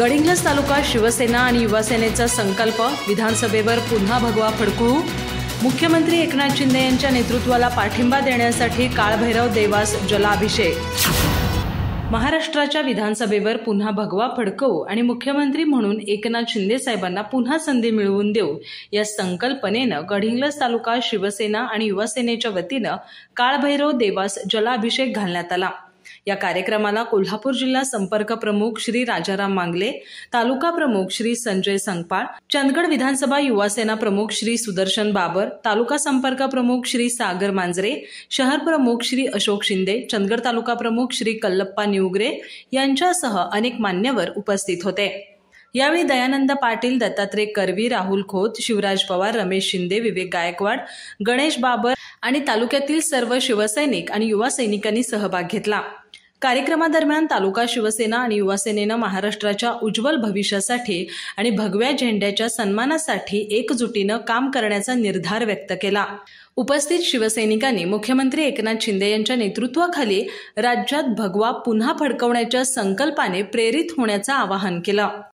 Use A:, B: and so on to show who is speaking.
A: गडिंग्लज तालुका शिवसेना आणि युवासेनेचा संकल्प, विधानसभेवर पुन्हा भगवा फडकू। मुख्यमंत्री एकनाथ शिंदे यांच्या नेतृत्वाला पाठिंबा देण्यासाठी काळभैरव देवास जलाभिषेक। महाराष्ट्राच्या विधानसभेवर पुन्हा भगवा फडकवू आणि मुख्यमंत्री म्हणून एकनाथ शिंदे साहेबांना पुन्हा संधी मिळवून देऊ या संकल्पनेनं गडिंग्लज तालुका शिवसेना आणि युवासेनेच्या वतीनं काळभैरव देवास जलाभिषेक घालण्यात आला। या कार्यक्रमाला कोल्हापूर जिल्हा संपर्क प्रमुख श्री राजाराम मांगले, तालुका प्रमुख श्री संजय संगपाळ, चंदगड विधानसभा युवासेना प्रमुख श्री सुदर्शन बाबर, तालुका संपर्क प्रमुख श्री सागर मांजरे, शहर प्रमुख श्री अशोक शिंदे, चंदगड तालुका प्रमुख श्री कल्लप्पा निवगरे यांच्यासह अनेक मान्यवर उपस्थित होते। यावेळी दयानंद पाटील, दत्तात्रय करवी, राहुल खोत, शिवराज पवार, रमेश शिंदे, विवेक गायकवाड, गणेश बाबर आणि तालुक्यातील सर्व शिवसैनिक आणि युवा सैनिकांनी सहभाग घेतला। कार्यक्रमादरम्यान तालुका शिवसेना आणि युवासेनेनं महाराष्ट्राच्या उज्ज्वल भविष्यासाठी आणि भगव्या झेंड्याच्या सन्मानासाठी एकजुटीनं काम करण्याचा निर्धार व्यक्त केला। उपस्थित शिवसैनिकांनी मुख्यमंत्री एकनाथ शिंदे यांच्या नेतृत्वाखाली राज्यात भगवा पुन्हा फडकवण्याच्या संकल्पाने प्रेरित होण्याचं आवाहन केलं।